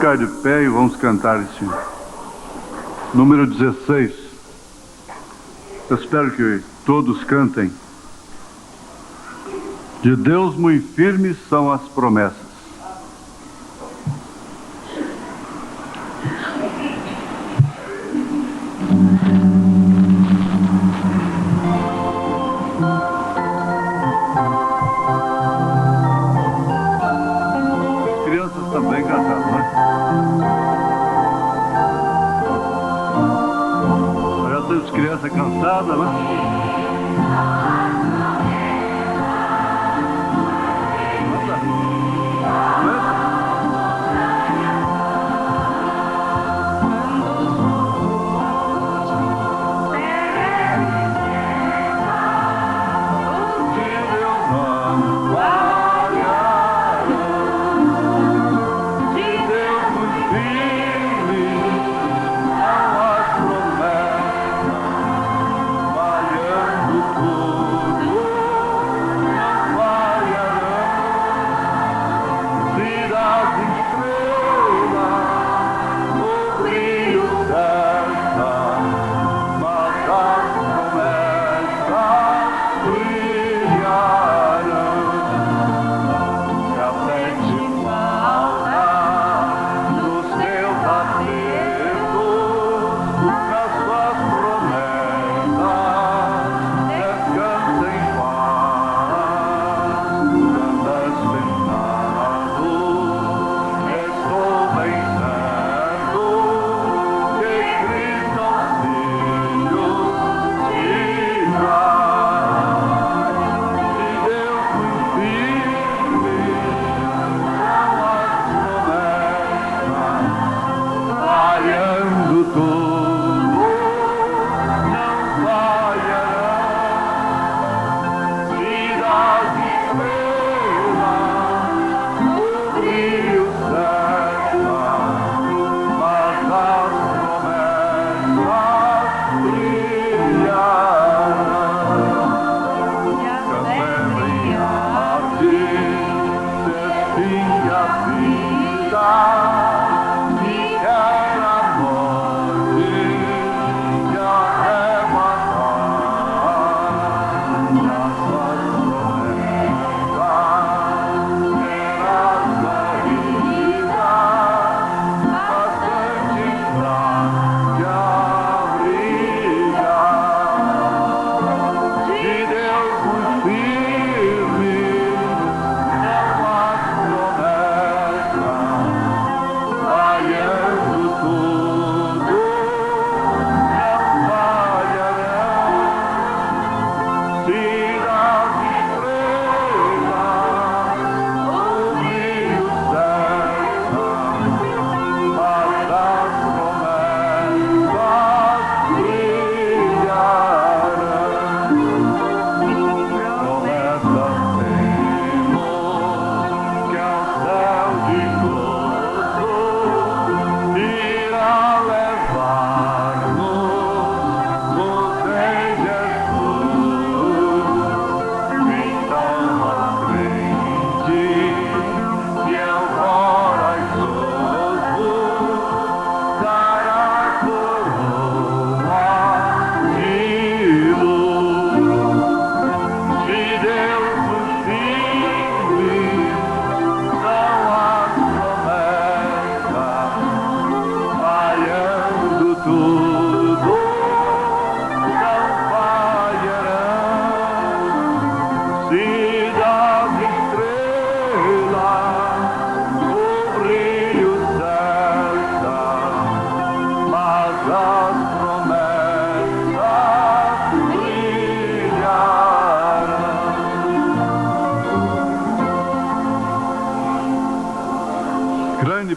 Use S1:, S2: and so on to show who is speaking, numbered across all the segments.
S1: ficar de pé e vamos cantar esse número 16. Eu espero que todos cantem. De Deus muito firmes são as promessas. As crianças também cantaram, né? Já temos crianças cansadas, né?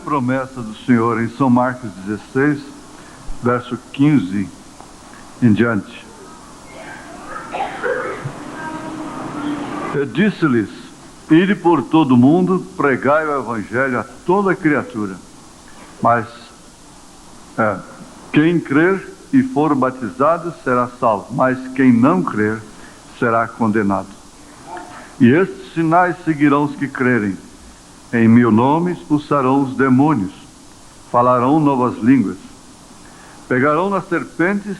S1: Promessa do Senhor em São Marcos 16, verso 15 em diante. Disse-lhes: ide por todo o mundo, pregai o evangelho a toda criatura. Mas quem crer e for batizado será salvo, mas quem não crer será condenado. E estes sinais seguirão os que crerem. Em meu nome expulsarão os demônios, falarão novas línguas, pegarão nas serpentes,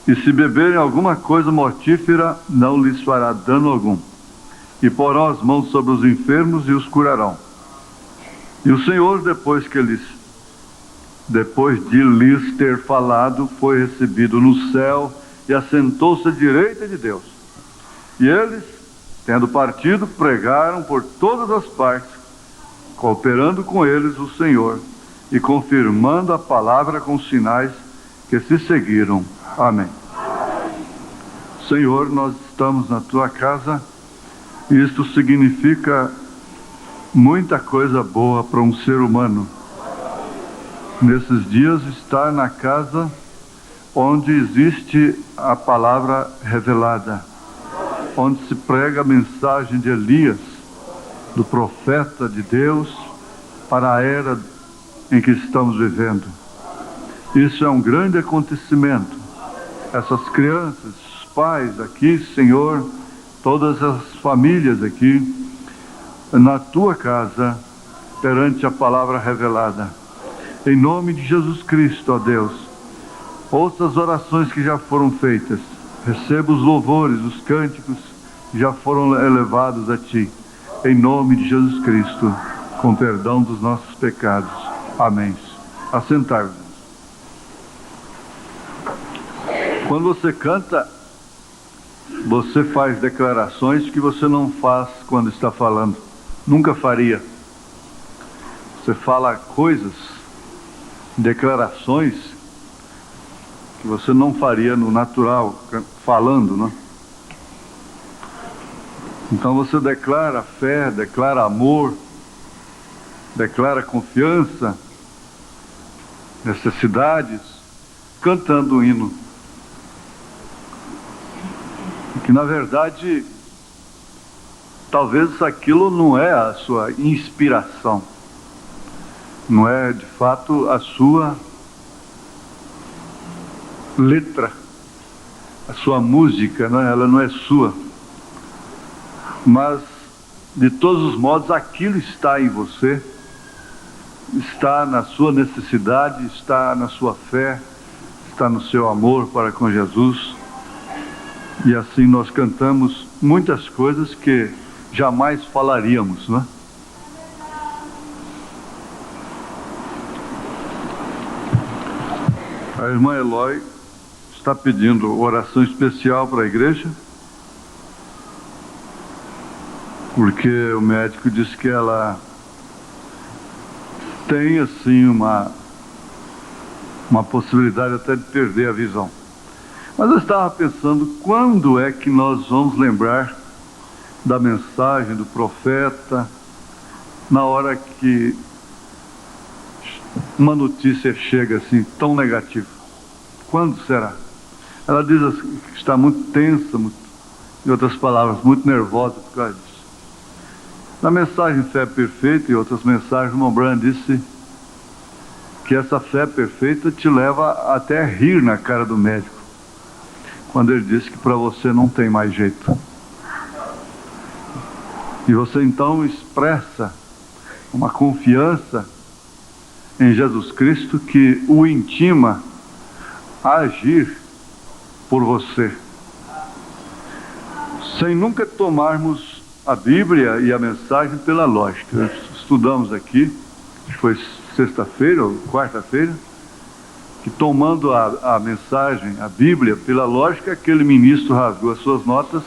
S1: e se beberem alguma coisa mortífera, não lhes fará dano algum, e porão as mãos sobre os enfermos e os curarão. E o Senhor, depois de lhes ter falado, foi recebido no céu e assentou-se à direita de Deus. E eles, tendo partido, pregaram por todas as partes, cooperando com eles o Senhor e confirmando a palavra com sinais que se seguiram. Amém. Senhor, nós estamos na tua casa e isto significa muita coisa boa para um ser humano. Nesses dias, estar na casa onde existe a palavra revelada, onde se prega a mensagem de Elias, do profeta de Deus, para a era em que estamos vivendo. Isso é um grande acontecimento. Essas crianças, os pais aqui, Senhor, todas as famílias aqui, na tua casa, perante a palavra revelada. Em nome de Jesus Cristo, ó Deus, ouça as orações que já foram feitas, receba os louvores, os cânticos que já foram elevados a Ti, em nome de Jesus Cristo, com perdão dos nossos pecados. Amém. Assentai-vos. Quando você canta, você faz declarações que você não faz quando está falando. Nunca faria. Você fala coisas, declarações que você não faria no natural, falando, né? Então você declara fé, declara amor, declara confiança, necessidades, cantando um hino. Que na verdade, talvez aquilo não é a sua inspiração, não é de fato a sua letra, a sua música, não é? Ela não é sua. Mas, de todos os modos, aquilo está em você, está na sua necessidade, está na sua fé, está no seu amor para com Jesus. E assim nós cantamos muitas coisas que jamais falaríamos, não é? A irmã Eloy está pedindo oração especial para a igreja, porque o médico disse que ela tem assim uma possibilidade até de perder a visão. Mas eu estava pensando, quando é que nós vamos lembrar da mensagem do profeta, na hora que uma notícia chega assim, tão negativa? Quando será? Ela diz assim, que está muito tensa, em outras palavras, muito nervosa por causa disso. Na mensagem Fé Perfeita e outras mensagens, o Montbrand disse que essa fé perfeita te leva até a rir na cara do médico, quando ele disse que para você não tem mais jeito. E você então expressa uma confiança em Jesus Cristo que o intima a agir por você, sem nunca tomarmos a Bíblia e a mensagem pela lógica. Estudamos aqui, acho que foi sexta-feira ou quarta-feira, que tomando a mensagem, a Bíblia, pela lógica, aquele ministro rasgou as suas notas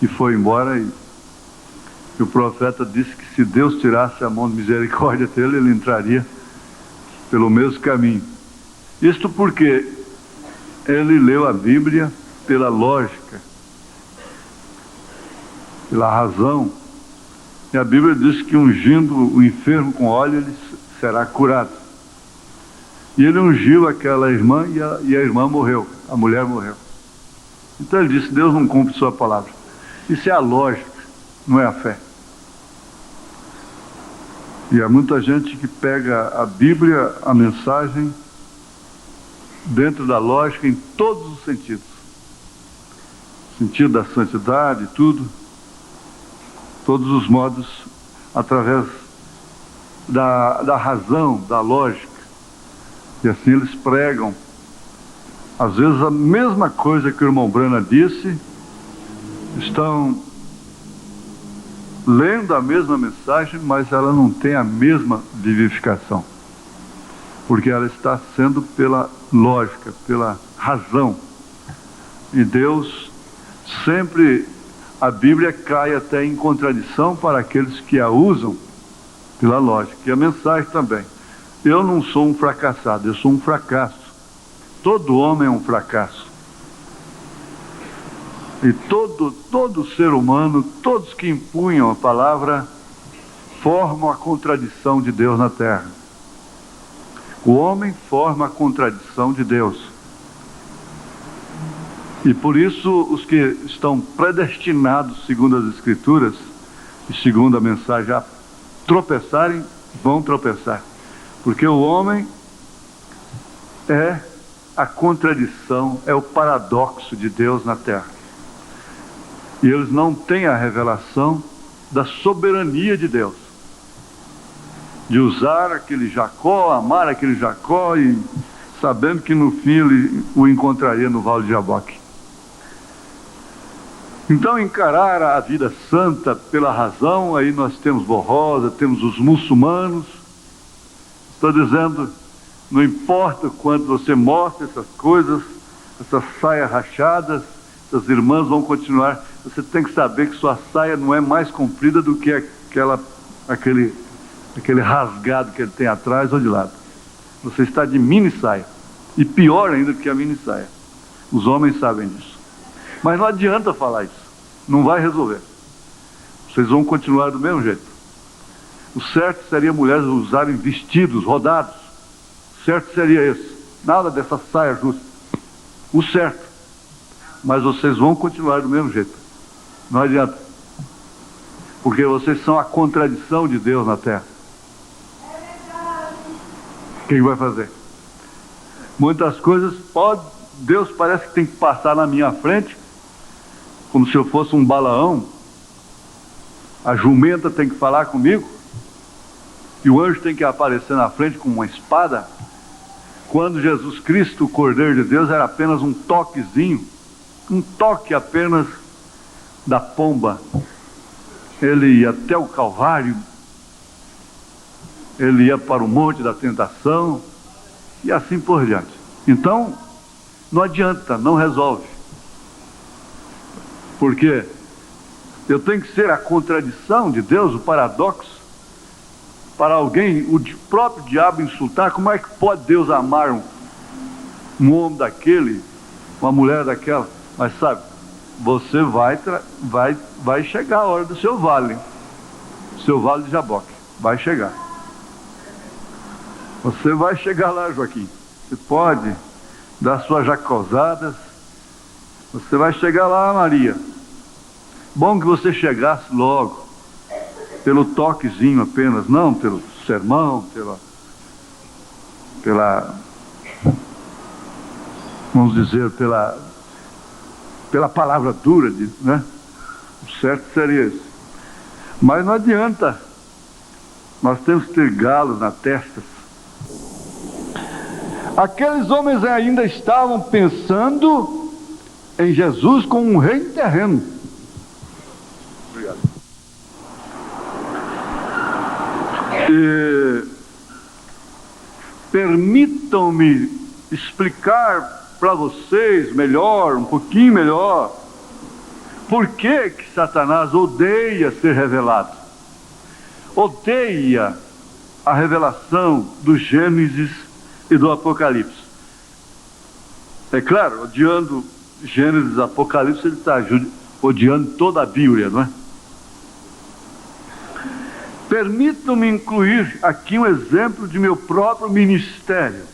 S1: e foi embora, e o profeta disse que se Deus tirasse a mão de misericórdia dele, ele entraria pelo mesmo caminho. Isto porque ele leu a Bíblia pela lógica, pela razão, e a Bíblia diz que ungindo o enfermo com óleo, ele será curado. E ele ungiu aquela irmã e a irmã morreu, a mulher morreu. Então ele disse, Deus não cumpre sua palavra. Isso é a lógica, não é a fé. E há muita gente que pega a Bíblia, a mensagem, dentro da lógica, em todos os sentidos. Sentido da santidade, tudo. Todos os modos, através da razão, da lógica. E assim eles pregam, às vezes, a mesma coisa que o irmão Brana disse, estão lendo a mesma mensagem, mas ela não tem a mesma vivificação, porque ela está sendo pela lógica, pela razão. E Deus sempre, a Bíblia cai até em contradição para aqueles que a usam pela lógica, e a mensagem também. Eu não sou um fracassado, eu sou um fracasso. Todo homem é um fracasso. E todo ser humano, todos que impunham a palavra, formam a contradição de Deus na terra. O homem forma a contradição de Deus. E por isso os que estão predestinados, segundo as Escrituras, e segundo a mensagem, a tropeçarem, vão tropeçar. Porque o homem é a contradição, é o paradoxo de Deus na terra. E eles não têm a revelação da soberania de Deus, de usar aquele Jacó, amar aquele Jacó, e sabendo que no fim ele o encontraria no Vale de Jaboque. Então, encarar a vida santa pela razão, aí nós temos Borrosa, temos os muçulmanos. Estou dizendo, não importa o quanto você mostra essas coisas, essas saias rachadas, essas irmãs vão continuar. Você tem que saber que sua saia não é mais comprida do que aquele rasgado que ele tem atrás ou de lado. Você está de mini saia, e pior ainda do que a mini saia. Os homens sabem disso. Mas não adianta falar isso, não vai resolver. Vocês vão continuar do mesmo jeito. O certo seria mulheres usarem vestidos rodados. O certo seria esse. Nada dessa saia justa. O certo. Mas vocês vão continuar do mesmo jeito. Não adianta. Porque vocês são a contradição de Deus na terra. Quem vai fazer? Muitas coisas Deus parece que tem que passar na minha frente, como se eu fosse um Balaão. A jumenta tem que falar comigo, e o anjo tem que aparecer na frente com uma espada, quando Jesus Cristo, o Cordeiro de Deus, era apenas um toquezinho, um toque apenas da pomba. Ele ia até o Calvário, ele ia para o Monte da Tentação, e assim por diante. Então, não adianta, não resolve. Porque eu tenho que ser a contradição de Deus, o paradoxo, para alguém, o próprio diabo insultar. Como é que pode Deus amar um homem daquele, uma mulher daquela? Mas sabe, você vai chegar a hora do seu vale de Jaboque, vai chegar. Você vai chegar lá, Joaquim. Você pode dar suas jacosadas, você vai chegar lá, Maria. Bom que você chegasse logo, pelo toquezinho apenas, não pelo sermão, vamos dizer, pela palavra dura, né? O certo seria isso. Mas não adianta, nós temos que ter galos na testa. Aqueles homens ainda estavam pensando em Jesus como um rei terreno. Obrigado. Permitam-me explicar para vocês melhor, um pouquinho melhor, por que Satanás odeia ser revelado. Odeia a revelação do Gênesis e do Apocalipse. É claro, odiando Gênesis e Apocalipse, ele está odiando toda a Bíblia, não é? Permitam-me incluir aqui um exemplo de meu próprio ministério.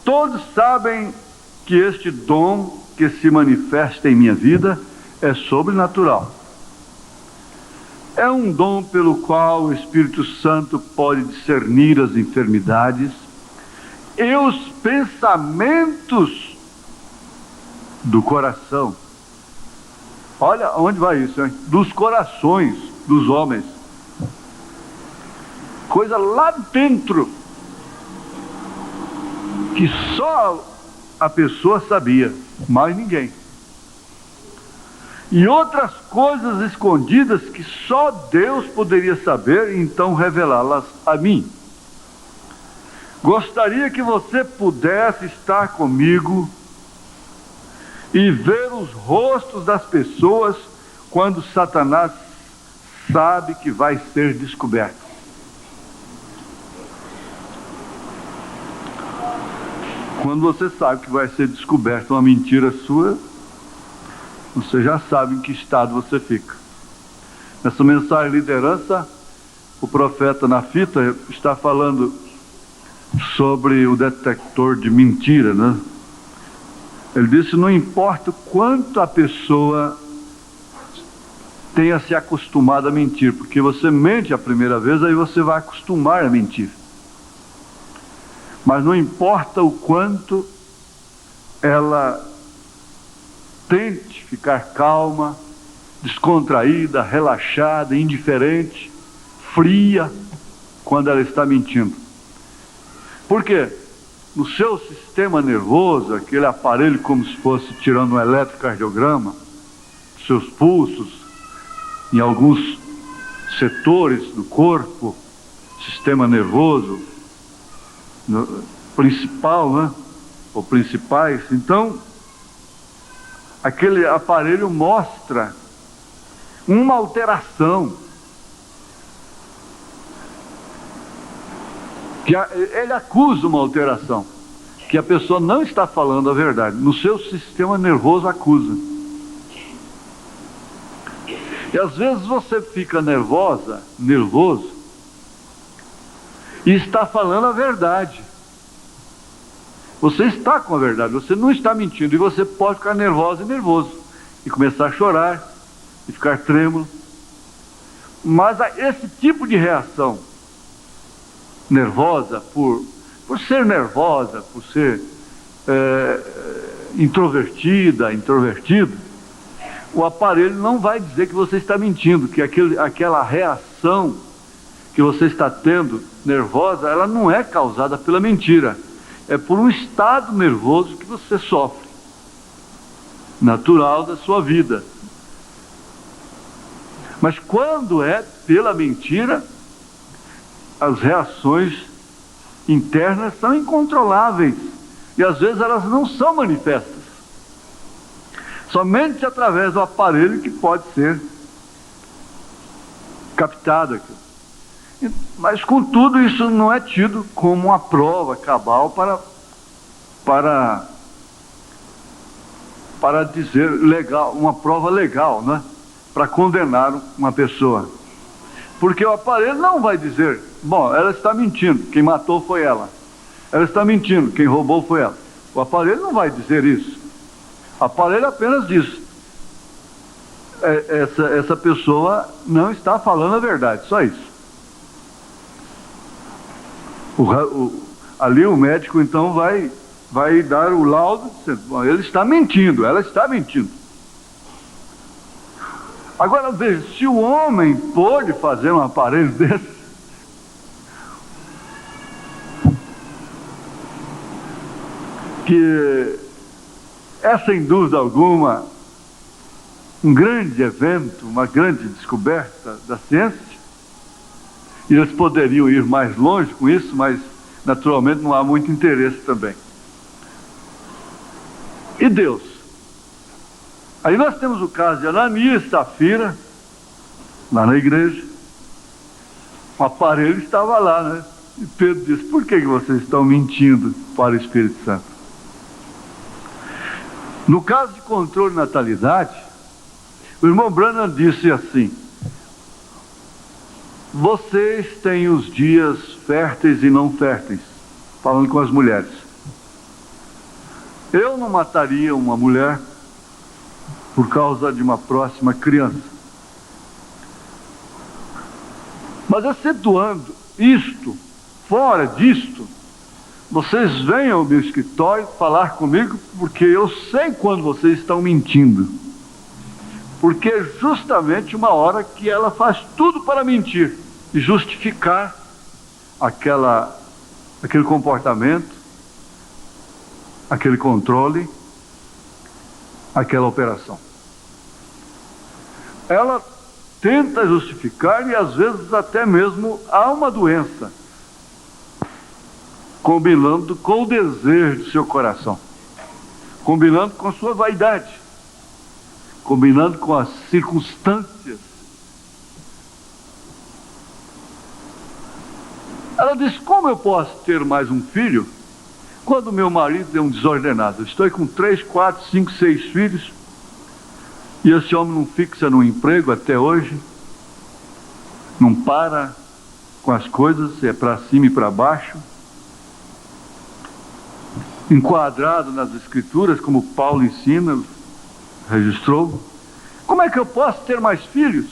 S1: Todos sabem que este dom que se manifesta em minha vida é sobrenatural. É um dom pelo qual o Espírito Santo pode discernir as enfermidades e os pensamentos do coração. Olha onde vai isso, hein? Dos corações dos homens. coisa lá dentro, que só a pessoa sabia, mais ninguém. E outras coisas escondidas que só Deus poderia saber e então revelá-las a mim. Gostaria que você pudesse estar comigo e ver os rostos das pessoas quando Satanás sabe que vai ser descoberto. Quando você sabe que vai ser descoberta uma mentira sua, você já sabe em que estado você fica. Nessa mensagem liderança, o profeta na fita está falando sobre o detector de mentira, né? Ele disse: não importa o quanto a pessoa tenha se acostumado a mentir, porque você mente a primeira vez, aí você vai acostumar a mentir. Mas não importa o quanto ela tente ficar calma, descontraída, relaxada, indiferente, fria, quando ela está mentindo. Por quê? No seu sistema nervoso, aquele aparelho como se fosse tirando um eletrocardiograma, seus pulsos, em alguns setores do corpo, sistema nervoso principal, né? Ou principais. Então, aquele aparelho mostra uma alteração, que ele acusa uma alteração, que a pessoa não está falando a verdade. No seu sistema nervoso acusa. E às vezes você fica nervoso, e está falando a verdade. Você está com a verdade, você não está mentindo, e você pode ficar nervosa e nervoso, e começar a chorar, e ficar trêmulo. Mas esse tipo de reação nervosa, por ser nervosa, por ser introvertido, o aparelho não vai dizer que você está mentindo, que aquela reação que você está tendo nervosa, ela não é causada pela mentira, é por um estado nervoso que você sofre, natural da sua vida. Mas quando é pela mentira, as reações internas são incontroláveis, e às vezes elas não são manifestas, somente através do aparelho que pode ser captado aqui. Mas contudo isso não é tido como uma prova cabal para dizer legal, uma prova legal, né? Para condenar uma pessoa. Porque o aparelho não vai dizer, bom, ela está mentindo, quem matou foi ela. Ela está mentindo, quem roubou foi ela. O aparelho não vai dizer isso. O aparelho apenas diz, essa pessoa não está falando a verdade, só isso. Ali o médico então vai dar o laudo dizendo, bom, ele está mentindo, ela está mentindo. Agora veja, se o homem pôde fazer um aparelho desse, que é sem dúvida alguma um grande evento, uma grande descoberta da ciência, e eles poderiam ir mais longe com isso, mas naturalmente não há muito interesse também. E Deus? Aí nós temos o caso de Ananias e Safira, lá na igreja. O aparelho estava lá, né? E Pedro disse, por que vocês estão mentindo para o Espírito Santo? No caso de controle de natalidade, o irmão Branham disse assim, vocês têm os dias férteis e não férteis, falando com as mulheres. Eu não mataria uma mulher por causa de uma próxima criança. Mas excetuando isto, fora disto, vocês venham ao meu escritório falar comigo, porque eu sei quando vocês estão mentindo. Porque é justamente uma hora que ela faz tudo para mentir e justificar aquele comportamento, aquele controle, aquela operação. Ela tenta justificar e às vezes até mesmo há uma doença, combinando com o desejo do seu coração, combinando com a sua vaidade, combinando com as circunstâncias. Ela diz: como eu posso ter mais um filho quando meu marido é um desordenado? Eu estou com 3, 4, 5, 6 filhos e esse homem não fixa no emprego até hoje, não para com as coisas, é para cima e para baixo, enquadrado nas escrituras, como Paulo ensina, registrou. Como é que eu posso ter mais filhos?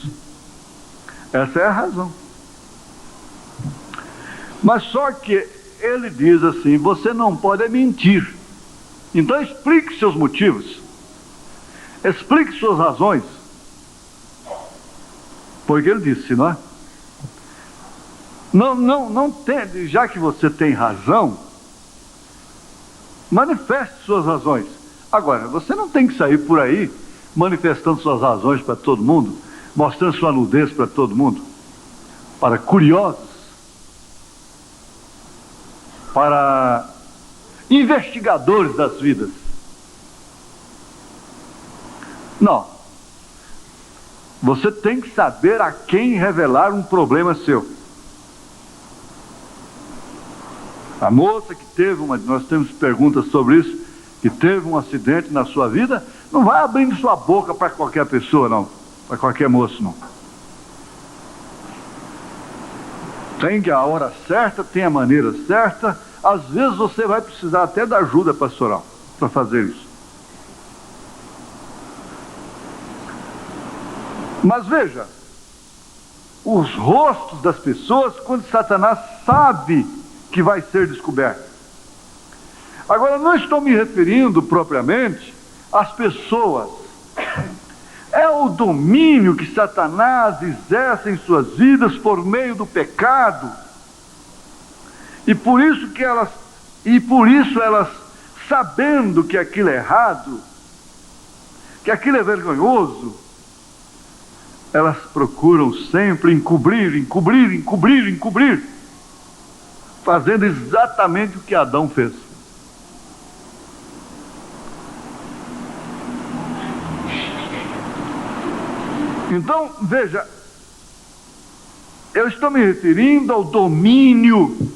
S1: Essa é a razão. Mas só que ele diz assim: você não pode mentir. Então explique seus motivos, explique suas razões. Porque ele disse, não é? Não tem, já que você tem razão, manifeste suas razões. Agora, você não tem que sair por aí manifestando suas razões para todo mundo, mostrando sua nudez para todo mundo, para curiosos, para investigadores das vidas. Não. Você tem que saber a quem revelar um problema seu. A moça que teve nós temos perguntas sobre isso, que teve um acidente na sua vida, não vai abrindo sua boca para qualquer pessoa, não, para qualquer moço, não. Tem que a hora certa, tem a maneira certa. Às vezes você vai precisar até da ajuda pastoral para fazer isso. Mas veja, os rostos das pessoas, quando Satanás sabe que vai ser descoberto. Agora, não estou me referindo propriamente às pessoas. É o domínio que Satanás exerce em suas vidas por meio do pecado. E por isso elas, sabendo que aquilo é errado, que aquilo é vergonhoso, elas procuram sempre encobrir, fazendo exatamente o que Adão fez. Então, veja, eu estou me referindo ao domínio.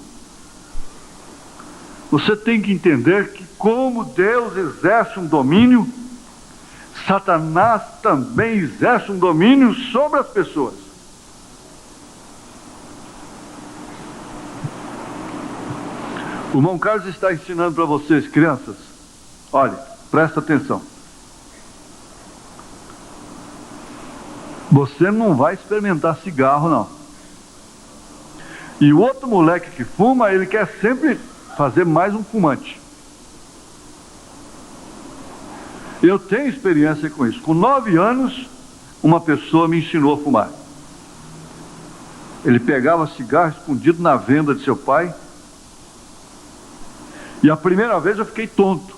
S1: Você tem que entender que, como Deus exerce um domínio, Satanás também exerce um domínio sobre as pessoas. O irmão Carlos está ensinando para vocês, crianças. Olha, presta atenção. Você não vai experimentar cigarro, não. E o outro moleque que fuma, ele quer sempre fazer mais um fumante. Eu tenho experiência com isso. Com 9 anos, uma pessoa me ensinou a fumar. Ele pegava cigarro escondido na venda de seu pai. E a primeira vez eu fiquei tonto.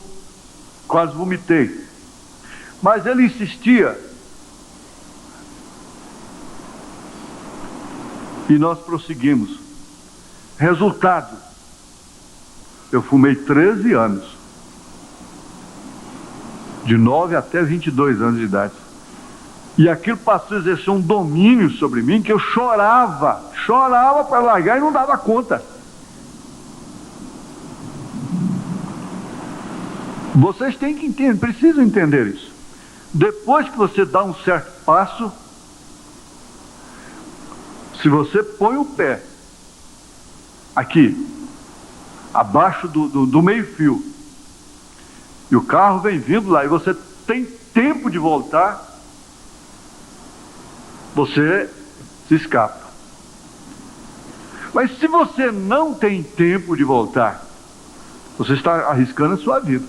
S1: Quase vomitei. Mas ele insistia. E nós prosseguimos. Resultado: eu fumei 13 anos. De 9 até 22 anos de idade. E aquilo passou a exercer um domínio sobre mim que eu chorava para largar e não dava conta. Vocês têm que entender, precisam entender isso. Depois que você dá um certo passo, se você põe o pé aqui, abaixo do meio-fio, e o carro vem vindo lá, e você tem tempo de voltar, você se escapa. Mas se você não tem tempo de voltar, você está arriscando a sua vida.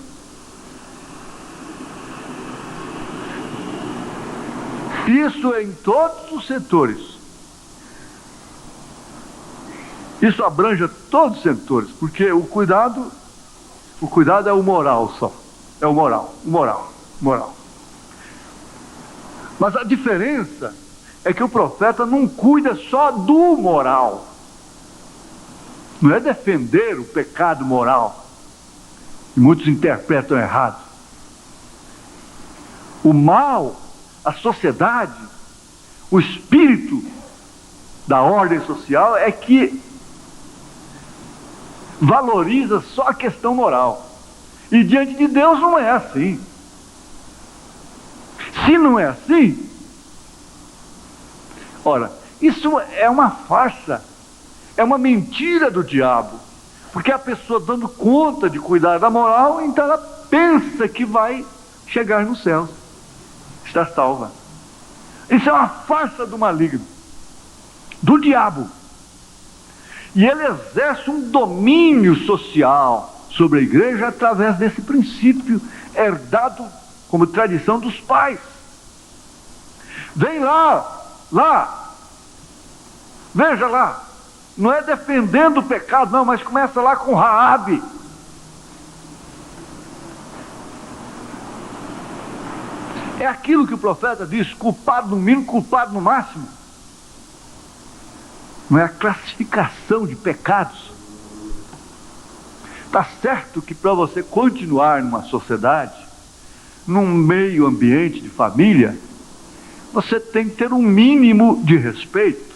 S1: Isso é em todos os setores. Isso abrange todos os setores, porque o cuidado é o moral só. É o moral. Mas a diferença é que o profeta não cuida só do moral. Não é defender o pecado moral. E muitos interpretam errado. O mal, a sociedade, o espírito da ordem social é que valoriza só a questão moral. E diante de Deus não é assim. Se não é assim, ora, isso é uma farsa, é uma mentira do diabo. Porque a pessoa dando conta de cuidar da moral, então ela pensa que vai chegar no céu, está salva. Isso é uma farsa do maligno, do diabo. E ele exerce um domínio social sobre a igreja através desse princípio herdado como tradição dos pais. Vem lá, veja lá, não é defendendo o pecado não, mas começa lá com Raabe. É aquilo que o profeta diz, culpado no mínimo, culpado no máximo. Não é a classificação de pecados. Está certo que para você continuar numa sociedade, num meio ambiente de família, você tem que ter um mínimo de respeito.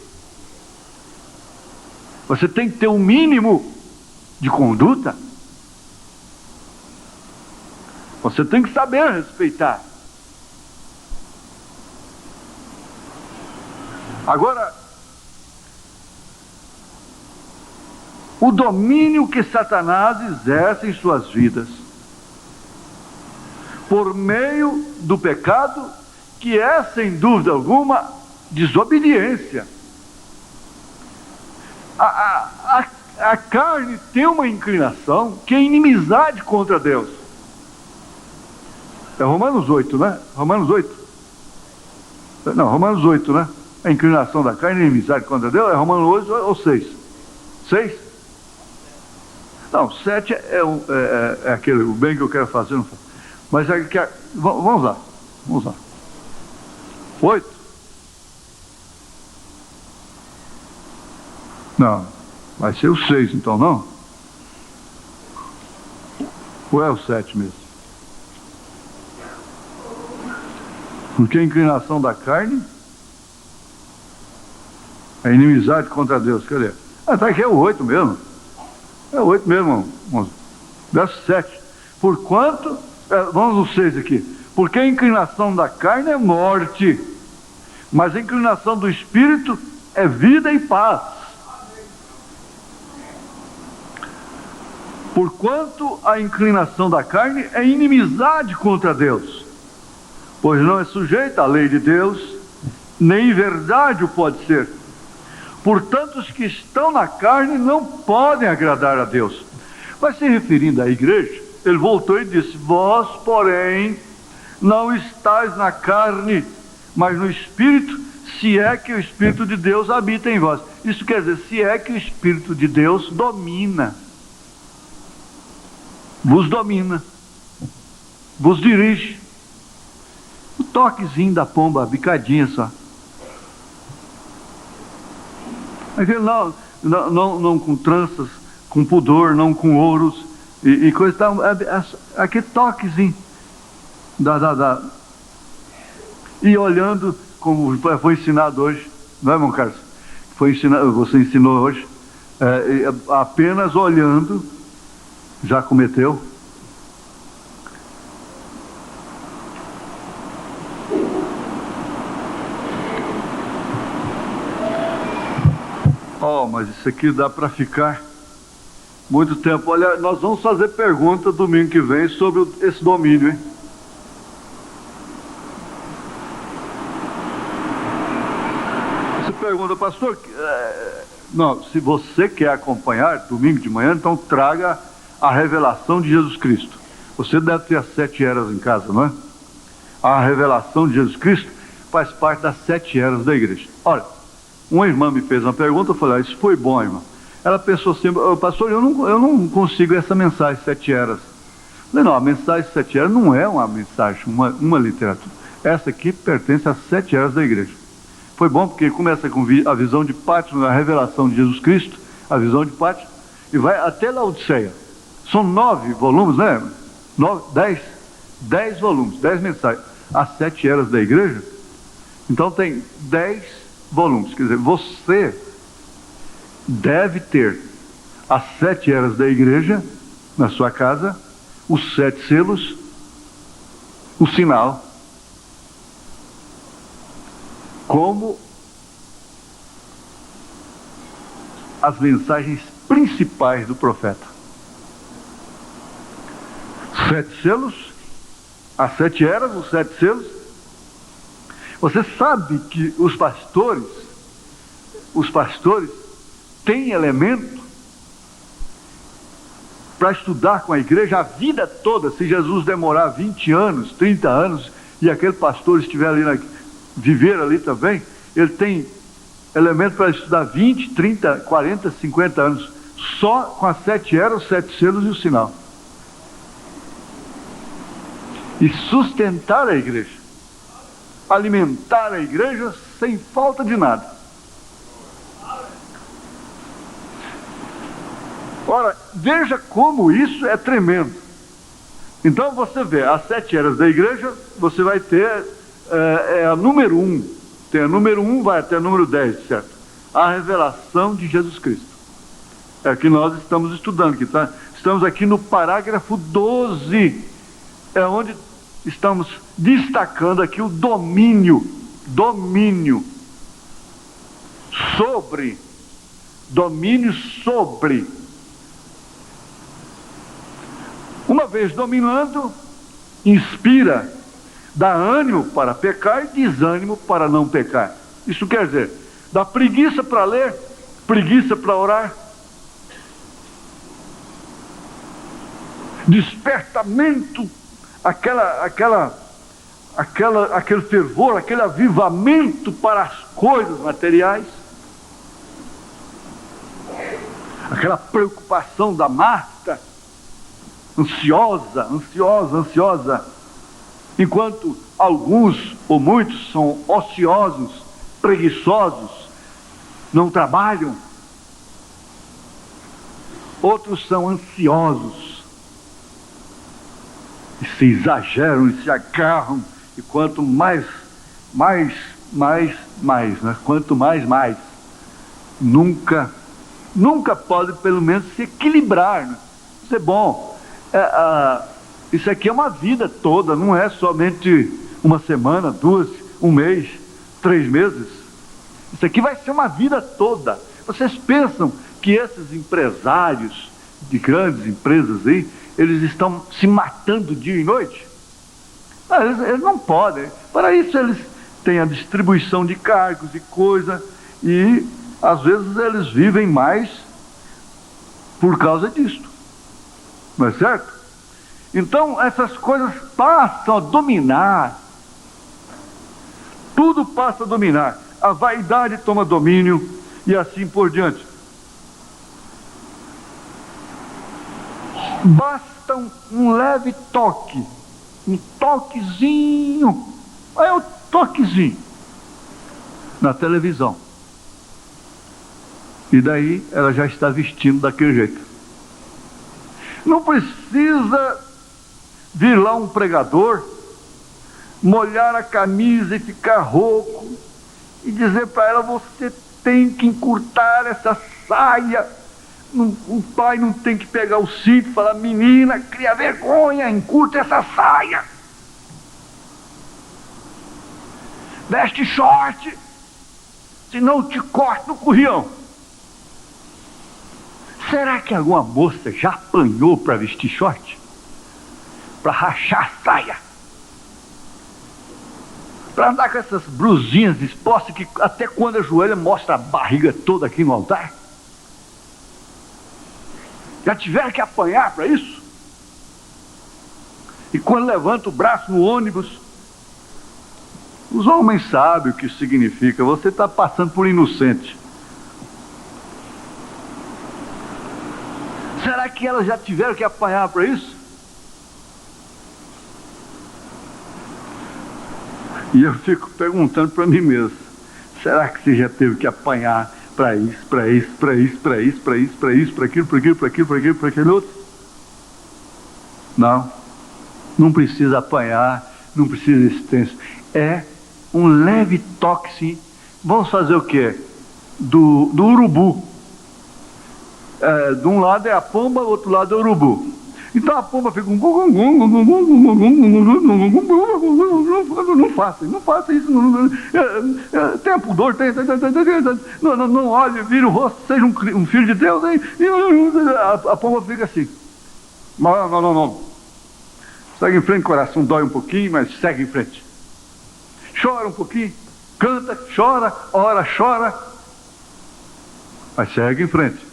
S1: Você tem que ter um mínimo de conduta. Você tem que saber respeitar. Agora, o domínio que Satanás exerce em suas vidas, por meio do pecado, que é, sem dúvida alguma, desobediência. A carne tem uma inclinação que é inimizade contra Deus. É Romanos 8, né? Romanos 8. Não, Romanos 8, né? A inclinação da carne é inimizade contra Deus. É Romanos 8 ou 6? 6? Não, 7 é aquele, o bem que eu quero fazer, não faço. Mas vamos lá. 8? Não, vai ser o 6 então, não? Ou é o 7 mesmo? Porque a inclinação da carne é inimizade contra Deus. Cadê? Tá aqui, é o 8 mesmo. É o 8 mesmo, irmãos. Verso 7. Porquanto, vamos no 6 aqui. Porque a inclinação da carne é morte, mas a inclinação do espírito é vida e paz. Porquanto a inclinação da carne é inimizade contra Deus, pois não é sujeita à lei de Deus, nem em verdade o pode ser. Portanto, os que estão na carne não podem agradar a Deus. Mas se referindo à igreja, ele voltou e disse: vós, porém, não estáis na carne, mas no Espírito, se é que o Espírito de Deus habita em vós. Isso quer dizer, se é que o Espírito de Deus vos domina, vos dirige. O toquezinho da pomba, a bicadinha só. Aquele não com tranças, com pudor, não com ouros e coisa tal. Aquele toquezinho e olhando, como foi ensinado hoje, não é, irmão Carlos? Você ensinou hoje, apenas olhando, já cometeu. Mas isso aqui dá para ficar muito tempo. Olha, nós vamos fazer pergunta domingo que vem sobre esse domínio, hein? Você pergunta, pastor, não, se você quer acompanhar domingo de manhã, então traga a revelação de Jesus Cristo. Você deve ter as 7 eras em casa, não é? A revelação de Jesus Cristo faz parte das 7 eras da igreja. Olha, uma irmã me fez uma pergunta, eu falei: isso foi bom, irmã. Ela pensou assim, pastor, eu não consigo essa mensagem 7 eras. Falei, não, a mensagem 7 eras não é uma mensagem, uma literatura. Essa aqui pertence às 7 eras da igreja. Foi bom porque começa com a visão de Pátmos, a revelação de Jesus Cristo, a visão de Pátmos, e vai até Laodiceia. São 9 volumes, né? 10 volumes, 10 mensagens. As 7 eras da igreja. Então tem 10 volumes. Quer dizer, você deve ter as 7 eras da igreja na sua casa, os 7 selos, o sinal, como as mensagens principais do profeta. 7 selos, as 7 eras, os 7 selos. Você sabe que os pastores têm elemento para estudar com a igreja a vida toda. Se Jesus demorar 20 anos, 30 anos, e aquele pastor estiver ali, viver ali também, ele tem elemento para estudar 20, 30, 40, 50 anos, só com as 7 eras, os 7 selos e o sinal. E sustentar a igreja, alimentar a igreja sem falta de nada. Ora, veja como isso é tremendo. Então você vê, as 7 eras da igreja, você vai ter a número 1. Tem a número 1, vai até a número 10, certo? A revelação de Jesus Cristo. É que nós estamos estudando, estamos aqui no parágrafo 12. É onde estamos destacando aqui o domínio sobre. Uma vez dominando, inspira, dá ânimo para pecar e desânimo para não pecar. Isso quer dizer, dá preguiça para ler, preguiça para orar, despertamento, aquele fervor, aquele avivamento para as coisas materiais, aquela preocupação da Marta, ansiosa, enquanto alguns ou muitos são ociosos, preguiçosos, não trabalham. Outros são ansiosos e se exageram e se agarram, e quanto mais, né? Quanto mais, nunca pode pelo menos se equilibrar, né? Isso é bom. Isso aqui é uma vida toda, não é somente uma semana, 2, 1 mês, 3 meses. Isso aqui vai ser uma vida toda. Vocês pensam que esses empresários de grandes empresas aí, eles estão se matando dia e noite? Não, eles não podem. Para isso eles têm a distribuição de cargos e coisa, e às vezes eles vivem mais por causa disto. Não é certo? Então essas coisas passam a dominar. Tudo passa a dominar. A vaidade toma domínio e assim por diante. Basta um leve toque, um toquezinho, na televisão. E daí ela já está vestindo daquele jeito. Não precisa vir lá um pregador, molhar a camisa e ficar rouco, e dizer para ela, você tem que encurtar essa saia. O pai não tem que pegar o cinto e falar, menina, cria vergonha, encurta essa saia. Veste short, senão eu te corto no currião. Será que alguma moça já apanhou para vestir short? Para rachar a saia? Para andar com essas blusinhas expostas que até quando ajoelha mostra a barriga toda aqui no altar? Já tiveram que apanhar para isso? E quando levanta o braço no ônibus, os homens sabem o que isso significa. Você está passando por inocente. que elas já tiveram que apanhar para isso? E eu fico perguntando para mim mesmo, será que você já teve que apanhar para isso, para isso, para isso, para isso, para isso, para isso, para aquilo, para aquilo, para aquilo, para aquilo, para aquele outro? Não, não precisa apanhar, não precisa de existência. É um leve toque. Vamos fazer o quê? Do urubu. De um lado é a pomba, do outro lado é o urubu. Então a pomba fica não faça isso, tenha pudor, não olhe, vire o rosto, seja um filho de Deus, e a pomba fica assim. Não. Segue em frente, coração dói um pouquinho, mas segue em frente. Chora um pouquinho, canta, chora, ora, chora, mas segue em frente.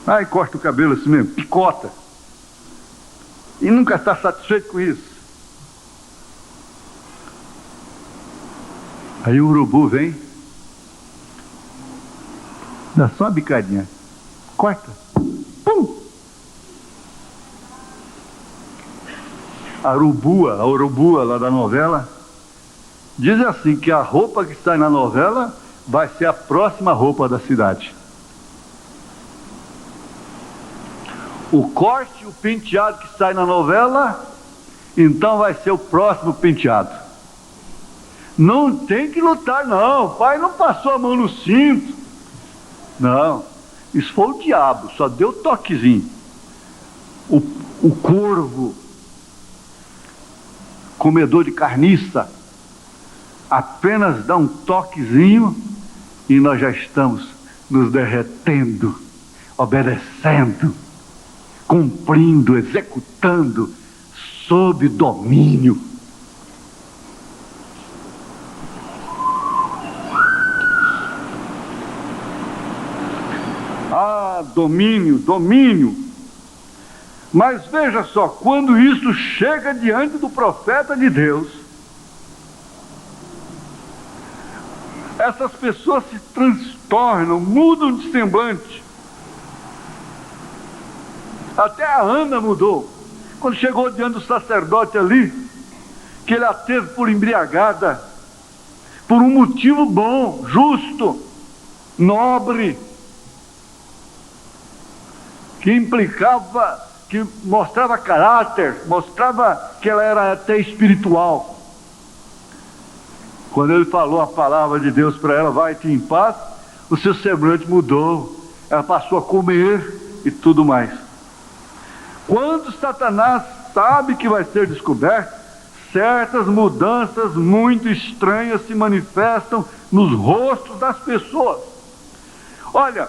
S1: Aí corta o cabelo assim mesmo, picota. E nunca está satisfeito com isso. Aí o urubu vem, dá só uma bicadinha, corta, pum! A urubua lá da novela, diz assim que a roupa que está na novela vai ser a próxima roupa da cidade. O corte, o penteado que sai na novela, então vai ser o próximo penteado. Não tem que lutar não, o pai não passou a mão no cinto. Não, isso foi o diabo, só deu toquezinho. O corvo, comedor de carniça, apenas dá um toquezinho e nós já estamos nos derretendo, obedecendo, cumprindo, executando, sob domínio. Ah, domínio. Mas veja só, quando isso chega diante do profeta de Deus, essas pessoas se transtornam, mudam de semblante. Até a Ana mudou. Quando chegou diante do sacerdote ali, que ele a teve por embriagada, por um motivo bom, justo, nobre, que implicava, que mostrava caráter, mostrava que ela era até espiritual. Quando ele falou a palavra de Deus para ela, vai-te em paz, o seu semblante mudou, ela passou a comer e tudo mais. Quando Satanás sabe que vai ser descoberto, certas mudanças muito estranhas se manifestam nos rostos das pessoas. Olha,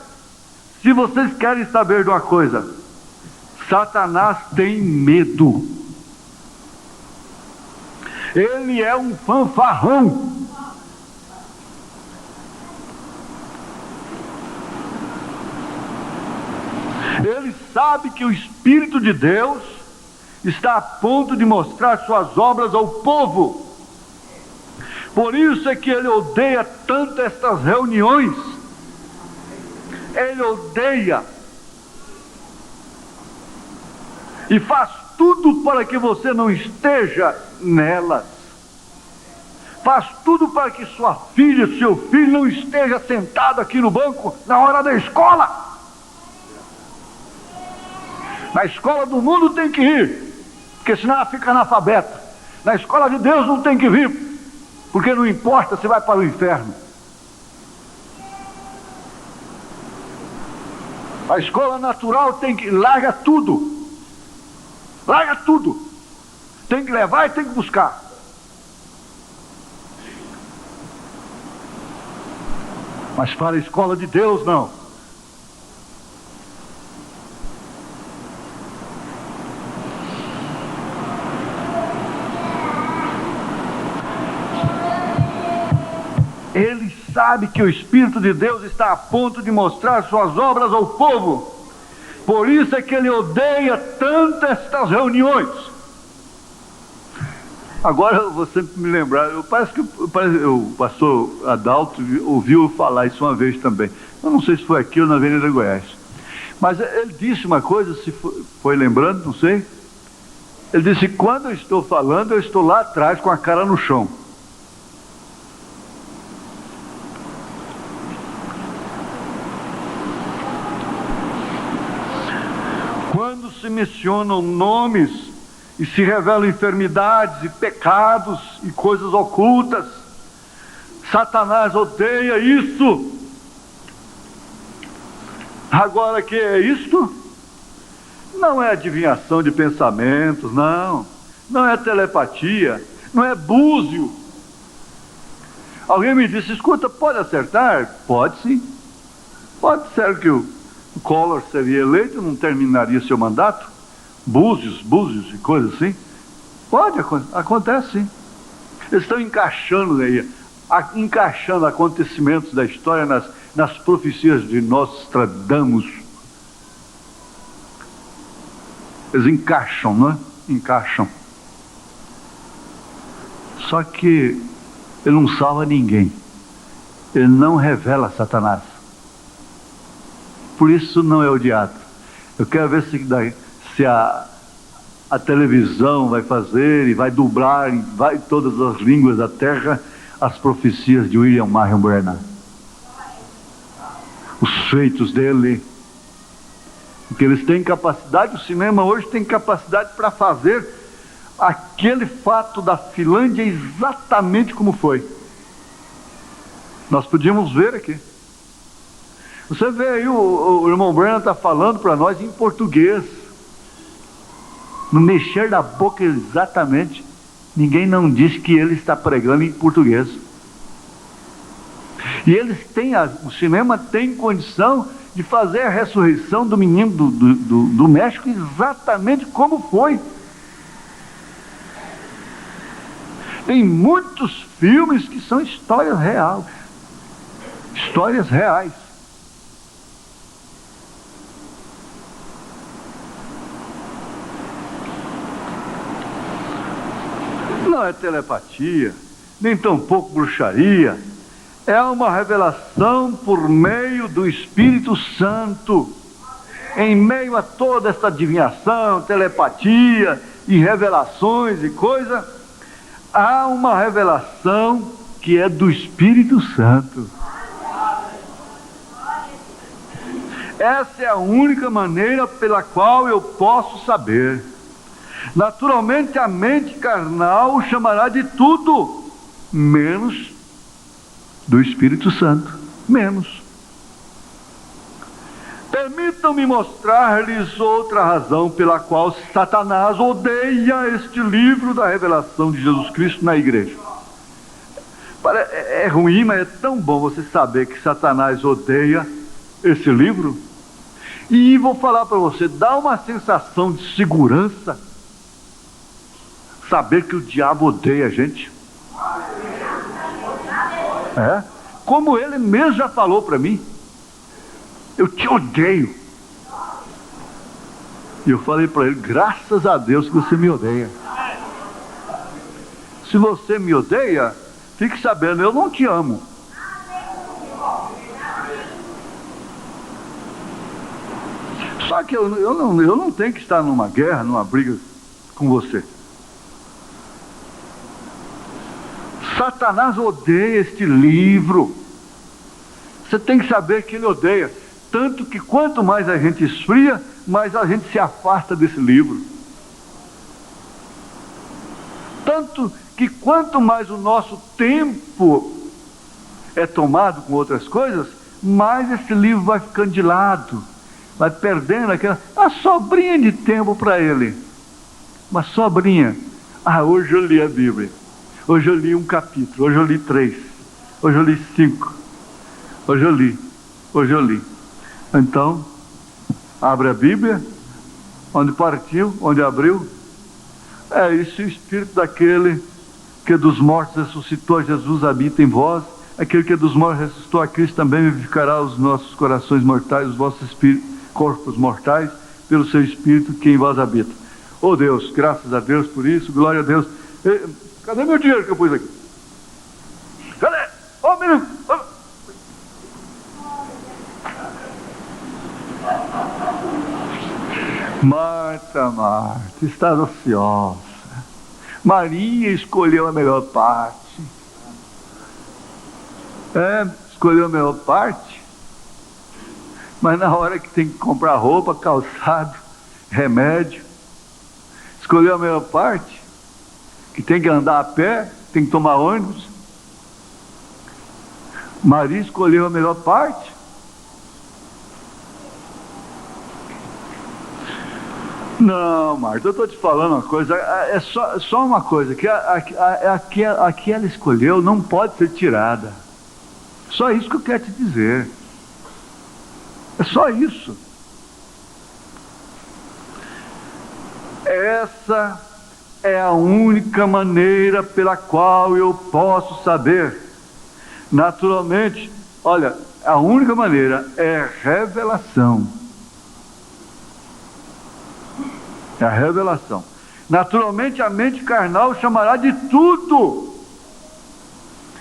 S1: se vocês querem saber de uma coisa, Satanás tem medo. Ele é um fanfarrão. Ele sabe que o Espírito de Deus está a ponto de mostrar suas obras ao povo. Por isso é que ele odeia tanto estas reuniões. Ele odeia. E faz tudo para que você não esteja nelas. Faz tudo para que sua filha, seu filho não esteja sentado aqui no banco na hora da escola. Na escola do mundo tem que ir, porque senão ela fica analfabeta. Na escola de Deus não tem que vir, porque não importa se vai para o inferno. A escola natural tem que... larga tudo. Larga tudo. Tem que levar e tem que buscar. Mas para a escola de Deus, não. Ele sabe que o Espírito de Deus está a ponto de mostrar suas obras ao povo. Por isso é que ele odeia tanto estas reuniões. Agora eu vou sempre me lembrar, parece que o pastor Adalto ouviu falar isso uma vez também. Eu não sei se foi aqui ou na Avenida Goiás. Mas ele disse uma coisa, se foi lembrando, não sei. Ele disse: quando eu estou falando, eu estou lá atrás com a cara no chão. Quando se mencionam nomes e se revelam enfermidades e pecados e coisas ocultas, Satanás odeia isso. Agora, que é isto? Não é adivinhação de pensamentos, não é telepatia, não é búzio. Alguém me disse: escuta, pode acertar? Pode sim. Pode ser que o Collor seria eleito, não terminaria seu mandato? Búzios e coisas assim? Pode, acontece sim. Eles estão encaixando acontecimentos da história nas profecias de Nostradamus. Eles encaixam, não é? Encaixam. Só que ele não salva ninguém. Ele não revela Satanás. Por isso não é odiado. Eu quero ver se a televisão vai fazer e vai dublar em todas as línguas da terra as profecias de William Marion Branham. Os feitos dele. Porque eles têm capacidade, o cinema hoje tem capacidade para fazer aquele fato da Finlândia exatamente como foi. Nós podíamos ver aqui. Você vê aí, o irmão Branham está falando para nós em português. No mexer da boca exatamente. Ninguém não diz que ele está pregando em português. E eles têm, o cinema tem condição de fazer a ressurreição do menino do México exatamente como foi. Tem muitos filmes que são histórias reais. Histórias reais. Não é telepatia, nem tampouco bruxaria. É uma revelação por meio do Espírito Santo. Em meio a toda essa adivinhação, telepatia e revelações e coisa, há uma revelação que é do Espírito Santo. Essa é a única maneira pela qual eu posso saber. Naturalmente, a mente carnal o chamará de tudo, menos do Espírito Santo. Menos. Permitam-me mostrar-lhes outra razão pela qual Satanás odeia este livro da revelação de Jesus Cristo na igreja. É ruim, mas é tão bom você saber que Satanás odeia esse livro. E vou falar para você, dá uma sensação de segurança saber que o diabo odeia a gente. Como ele mesmo já falou para mim: eu te odeio. E eu falei para ele: graças a Deus que você me odeia. Se você me odeia, fique sabendo, eu não te amo. Só que eu não tenho que estar numa guerra, numa briga com você. Satanás odeia este livro. Você tem que saber que ele odeia. Tanto que quanto mais a gente esfria, mais a gente se afasta desse livro. Tanto que quanto mais o nosso tempo é tomado com outras coisas, mais esse livro vai ficando de lado. Vai perdendo a sobrinha de tempo para ele. Uma sobrinha. Hoje eu li a Bíblia. Hoje eu li um capítulo, hoje eu li 3, hoje eu li 5, hoje eu li. Então, abre a Bíblia, onde partiu, onde abriu. É isso, o Espírito daquele que dos mortos ressuscitou a Jesus habita em vós. Aquele que dos mortos ressuscitou a Cristo também vivificará os nossos corações mortais, os vossos corpos mortais, pelo seu Espírito que em vós habita. Oh Deus, graças a Deus por isso, glória a Deus. Cadê meu dinheiro que eu pus aqui? Cadê? Menino! Marta, Marta, estás ociosa. Maria escolheu a melhor parte. Escolheu a melhor parte. Mas na hora que tem que comprar roupa, calçado, remédio, escolheu a melhor parte. Que tem que andar a pé, tem que tomar ônibus. Maria escolheu a melhor parte. Não, Marta, eu estou te falando uma coisa, é só uma coisa, que a que ela escolheu não pode ser tirada. Só isso que eu quero te dizer. É só isso. Essa é a única maneira pela qual eu posso saber. Naturalmente, olha, a única maneira é revelação. É a revelação. Naturalmente, a mente carnal chamará de tudo.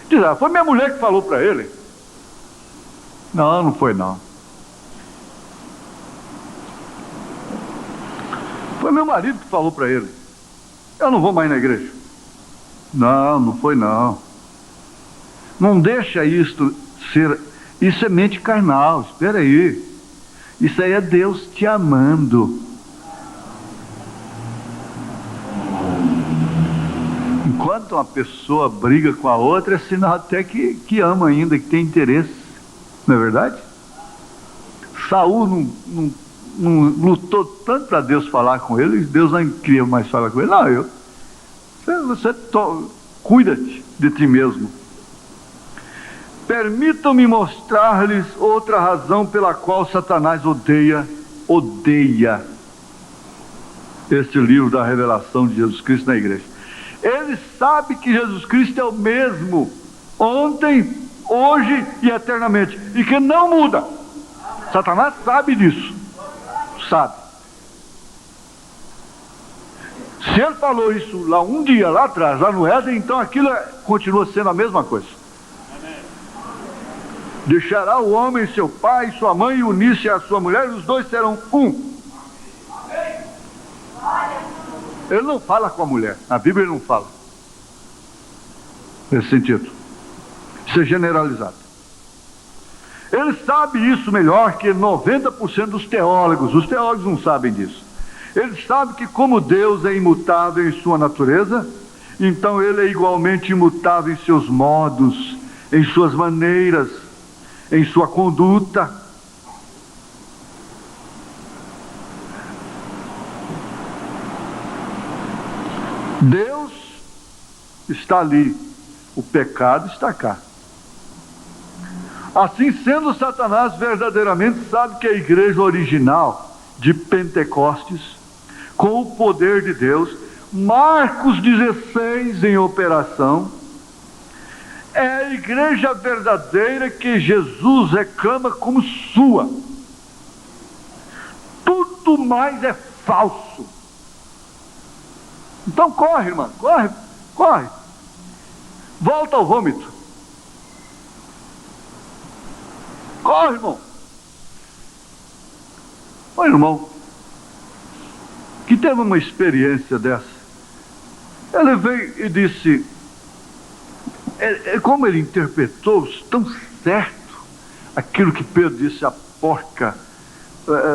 S1: Diz, foi minha mulher que falou para ele. Não, não foi não. Foi meu marido que falou para ele. Eu não vou mais na igreja. Não, não foi não. Não deixa isso ser... Isso é mente carnal, espera aí. Isso aí é Deus te amando. Enquanto uma pessoa briga com a outra, é sinal até que ama ainda, que tem interesse. Não é verdade? Saul não lutou tanto para Deus falar com ele, e Deus não queria mais falar com ele. Não, cuida-te de ti mesmo. Permitam-me mostrar-lhes outra razão pela qual Satanás odeia este livro da revelação de Jesus Cristo na igreja. Ele sabe que Jesus Cristo é o mesmo, ontem, hoje e eternamente, e que não muda. Satanás sabe disso, sabe. Se ele falou isso lá um dia, lá atrás, lá no Éden, então aquilo continua sendo a mesma coisa. Deixará o homem seu pai e sua mãe, e unir-se à sua mulher, e os dois serão um. Ele não fala com a mulher, na Bíblia ele não fala nesse sentido. Isso é generalizado. Ele sabe isso melhor que 90% dos teólogos. Os teólogos não sabem disso. Ele sabe que como Deus é imutável em sua natureza, então ele é igualmente imutável em seus modos, em suas maneiras, em sua conduta. Deus está ali, o pecado está cá. Assim sendo, Satanás verdadeiramente sabe que a igreja original de Pentecostes, com o poder de Deus, Marcos 16 em operação, é a igreja verdadeira que Jesus reclama como sua. Tudo mais é falso. Então corre, irmão, corre. Volta ao vômito. Corre, irmão. Ô irmão, que teve uma experiência dessa. Ele veio e disse, como ele interpretou tão certo aquilo que Pedro disse, a porca,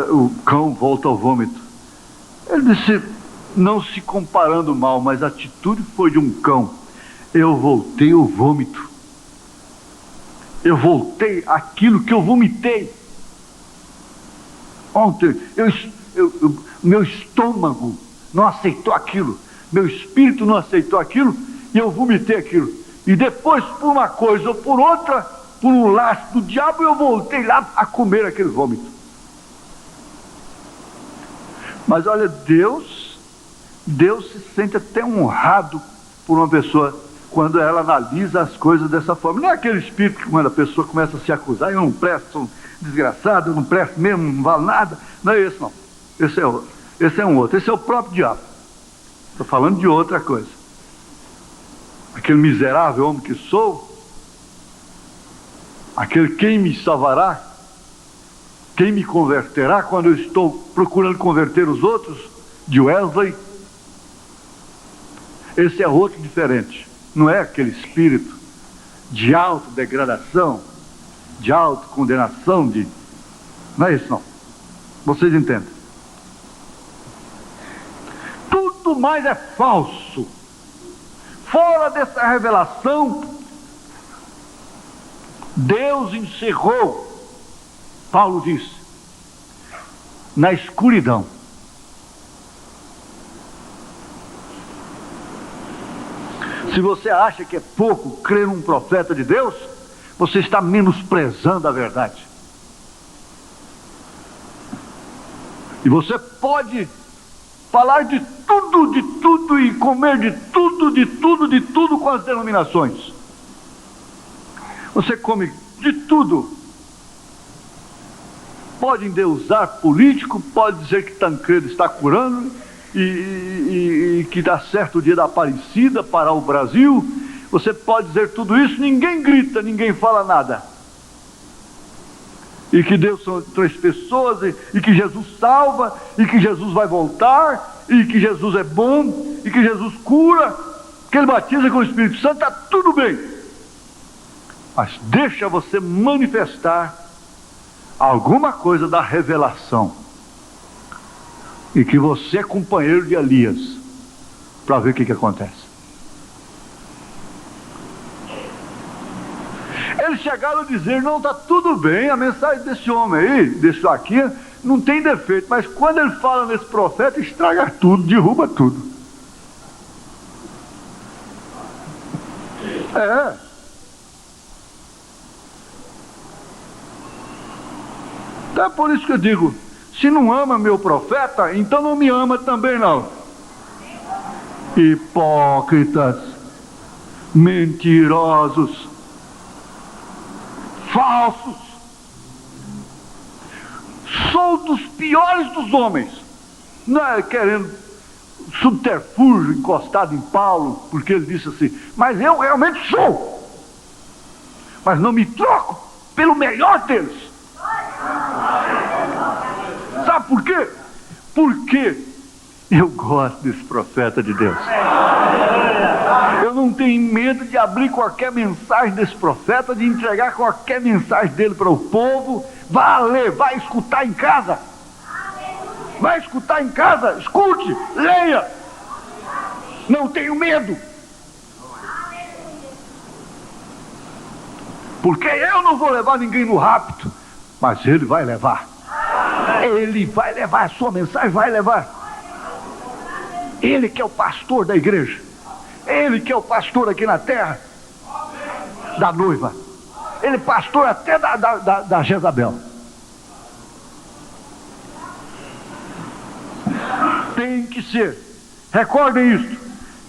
S1: o cão volta ao vômito. Ele disse, não se comparando mal, mas a atitude foi de um cão. Eu voltei ao vômito. Eu voltei aquilo que eu vomitei. Ontem, meu estômago não aceitou aquilo. Meu espírito não aceitou aquilo. E eu vomitei aquilo. E depois, por uma coisa ou por outra, por um laço do diabo, eu voltei lá a comer aquele vômito. Mas olha, Deus se sente até honrado por uma pessoa quando ela analisa as coisas dessa forma. Não é aquele espírito que quando a pessoa começa a se acusar, eu não presto, sou desgraçado, eu não presto mesmo, não vale nada. Não é esse não, esse é outro. Esse é um outro, esse é o próprio diabo. Estou falando de outra coisa. Aquele miserável homem que sou, aquele quem me salvará, Quem me converterá quando eu estou procurando converter os outros? De Wesley. Esse é outro diferente. Não é aquele espírito de autodegradação, de autocondenação, não é isso não. Vocês entendem? Tudo mais é falso. Fora dessa revelação, Deus encerrou, Paulo disse, na escuridão. Se você acha que é pouco crer num profeta de Deus, você está menosprezando a verdade. E você pode falar de tudo e comer de tudo com as denominações. Você come de tudo. Pode endeusar político, pode dizer que Tancredo está curando e que dá certo o dia da Aparecida para o Brasil. Você pode dizer tudo isso, ninguém grita, ninguém fala nada. E que Deus são 3 pessoas, e que Jesus salva, e que Jesus vai voltar, e que Jesus é bom, e que Jesus cura, que Ele batiza com o Espírito Santo, está tudo bem. Mas deixa você manifestar alguma coisa da revelação. E que você é companheiro de Elias, para ver o que acontece. Eles chegaram a dizer, não, está tudo bem, a mensagem desse homem aí, desse aqui, não tem defeito, mas quando ele fala nesse profeta, estraga tudo, derruba tudo. Então é por isso que eu digo, se não ama meu profeta, então não me ama também não. Hipócritas, mentirosos, falsos. Sou dos piores dos homens. Não é querendo subterfúgio encostado em Paulo, porque ele disse assim, mas eu realmente sou. Mas não me troco pelo melhor deles. Sabe por quê? Porque eu gosto desse profeta de Deus. Eu não tenho medo de abrir qualquer mensagem desse profeta, de entregar qualquer mensagem dele para o povo. Vá ler, vai escutar em casa. Vai escutar em casa, escute, leia. Não tenho medo. Porque eu não vou levar ninguém no rapto, mas ele vai levar. Ele vai levar, a sua mensagem vai levar. Ele que é o pastor da igreja. Ele que é o pastor aqui na terra da noiva. Ele é pastor até da Jezabel. Tem que ser. Recordem isso.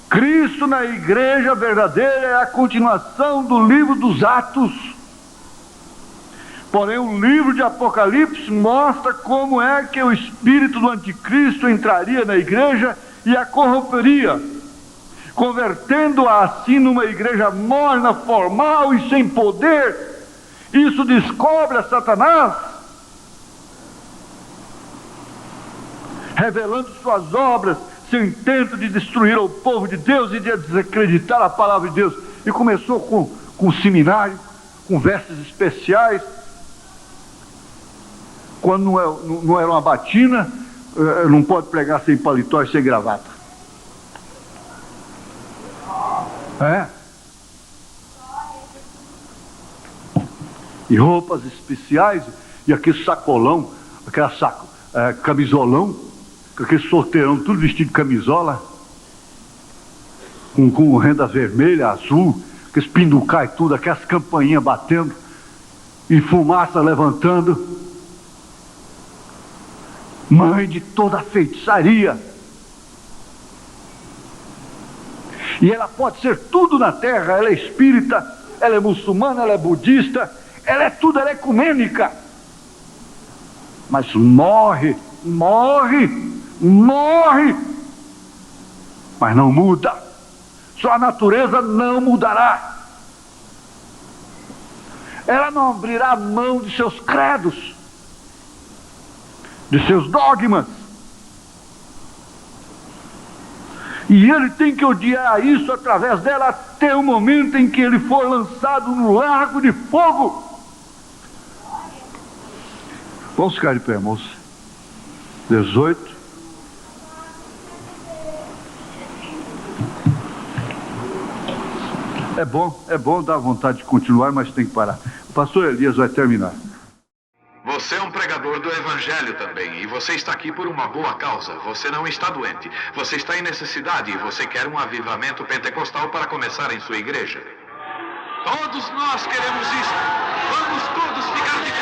S1: Cristo na igreja verdadeira é a continuação do livro dos Atos. Porém, o livro de Apocalipse mostra como é que o espírito do anticristo entraria na igreja e a corromperia, convertendo-a assim numa igreja morna, formal e sem poder. Isso descobre a Satanás, revelando suas obras, seu intento de destruir o povo de Deus e de desacreditar a palavra de Deus. E começou com seminário, com vestes especiais. Quando não era uma batina, não pode pregar sem paletó e sem gravata. E roupas especiais, e aquele sacolão, camisolão, com aquele solteirão, tudo vestido de camisola, com renda vermelha, azul, aqueles pinducais tudo, aquelas campainhas batendo, e fumaça levantando. Mãe de toda a feitiçaria. E ela pode ser tudo na terra. Ela é espírita, ela é muçulmana, ela é budista, ela é tudo, ela é ecumênica. Mas morre. Mas não muda. Sua natureza não mudará. Ela não abrirá mão de seus credos. de seus dogmas. E ele tem que odiar isso através dela até o momento em que ele for lançado no lago de fogo. Vamos ficar de pé, moça. 18. É bom dar vontade de continuar, mas tem que parar. O pastor Elias vai terminar.
S2: Você é um pregador do evangelho também, e você está aqui por uma boa causa. Você não está doente. Você está em necessidade e você quer um avivamento pentecostal para começar em sua igreja. Todos nós queremos isso. Vamos todos ficar de